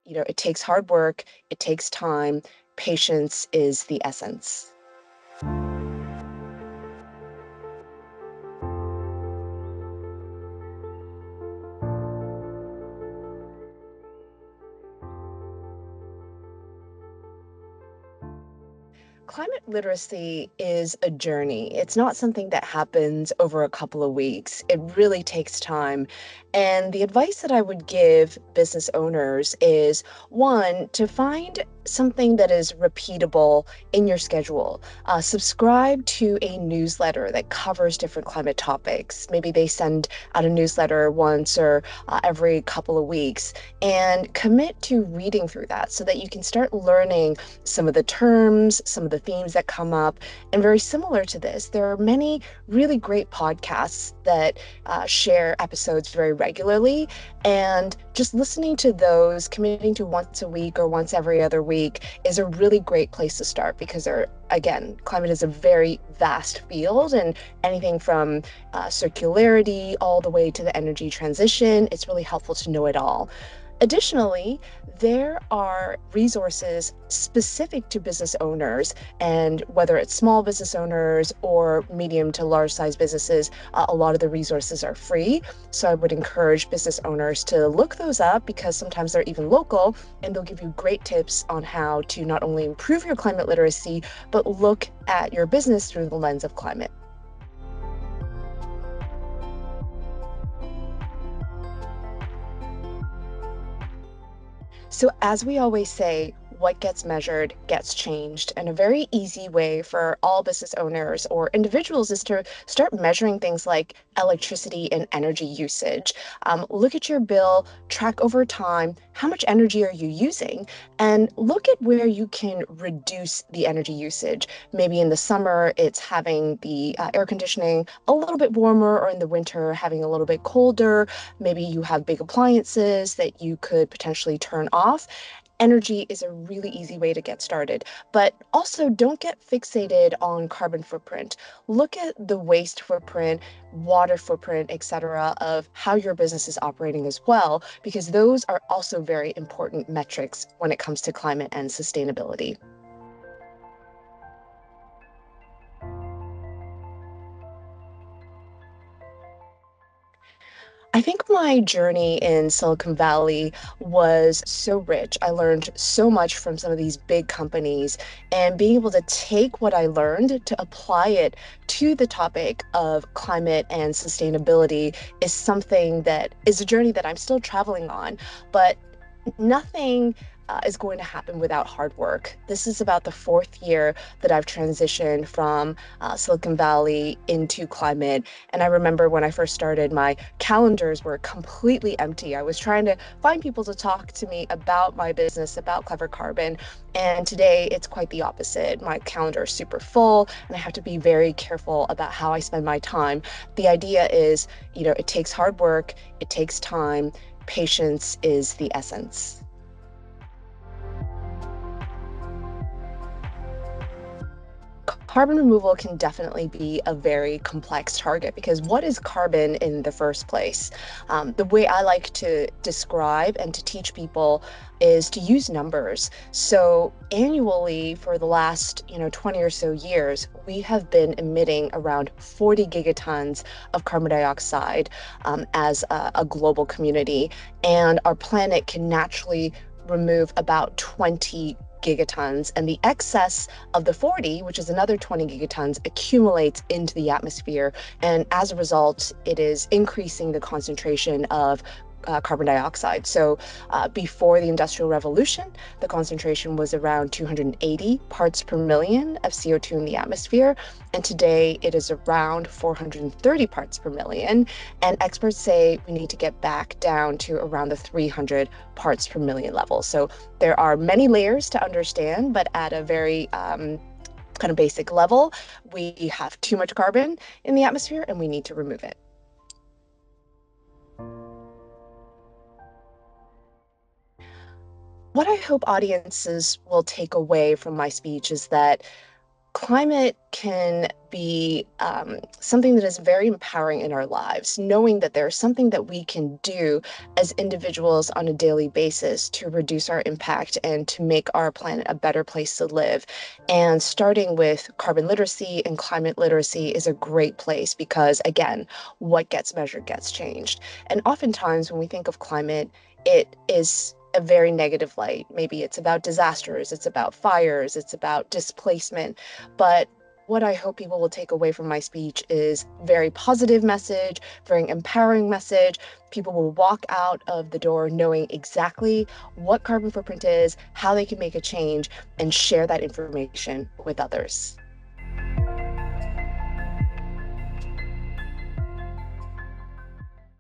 it takes hard work, it takes time. Patience is the essence. Climate literacy is a journey. It's not something that happens over a couple of weeks. It really takes time. And the advice that I would give business owners is one, to find something that is repeatable in your schedule. Subscribe to a newsletter that covers different climate topics. Maybe they send out a newsletter once or every couple of weeks, and commit to reading through that so that you can start learning some of the terms, some of the themes that come up. And very similar to this, there are many really great podcasts that share episodes very regularly. And just listening to those, committing to once a week or once every other week is a really great place to start because again, climate is a very vast field, and anything from circularity all the way to the energy transition, it's really helpful to know it all. Additionally, there are resources specific to business owners, and whether it's small business owners or medium to large size businesses, a lot of the resources are free. So I would encourage business owners to look those up because sometimes they're even local and they'll give you great tips on how to not only improve your climate literacy, but look at your business through the lens of climate. So, as we always say, what gets measured gets changed. And a very easy way for all business owners or individuals is to start measuring things like electricity and energy usage. Look at your bill, track over time, how much energy are you using, and look at where you can reduce the energy usage. Maybe in the summer, it's having the air conditioning a little bit warmer, or in the winter, having a little bit colder. Maybe you have big appliances that you could potentially turn off. Energy is a really easy way to get started, but also don't get fixated on carbon footprint. Look at the waste footprint, water footprint, etc., of how your business is operating as well, because those are also very important metrics when it comes to climate and sustainability. I think my journey in Silicon Valley was so rich. I learned so much from some of these big companies, and being able to take what I learned to apply it to the topic of climate and sustainability is something that is a journey that I'm still traveling on. But nothing is going to happen without hard work. This is about the fourth year that I've transitioned from Silicon Valley into climate. And I remember when I first started, my calendars were completely empty. I was trying to find people to talk to me about my business, about Clever Carbon. And today it's quite the opposite. My calendar is super full, and I have to be very careful about how I spend my time. The idea is, it takes hard work, it takes time. Patience is the essence. Carbon removal can definitely be a very complex target because what is carbon in the first place? The way I like to describe and to teach people is to use numbers. So annually for the last, 20 or so years, we have been emitting around 40 gigatons of carbon dioxide as a global community, and our planet can naturally remove about 20 gigatons, and the excess of the 40, which is another 20 gigatons, accumulates into the atmosphere. And as a result, it is increasing the concentration of carbon dioxide. So before the Industrial Revolution, the concentration was around 280 parts per million of CO2 in the atmosphere. And today it is around 430 parts per million. And experts say we need to get back down to around the 300 parts per million level. So there are many layers to understand, but at a very kind of basic level, we have too much carbon in the atmosphere and we need to remove it. What I hope audiences will take away from my speech is that Climate can be something that is very empowering in our lives, knowing that there's something that we can do as individuals on a daily basis to reduce our impact and to make our planet a better place to live. And starting with carbon literacy and climate literacy is a great place because, again, what gets measured gets changed. And oftentimes, when we think of climate, it is a very negative light. Maybe it's about disasters, it's about fires, it's about displacement. But what I hope people will take away from my speech is very positive message, very empowering message. People will walk out of the door knowing exactly what carbon footprint is, how they can make a change, and share that information with others.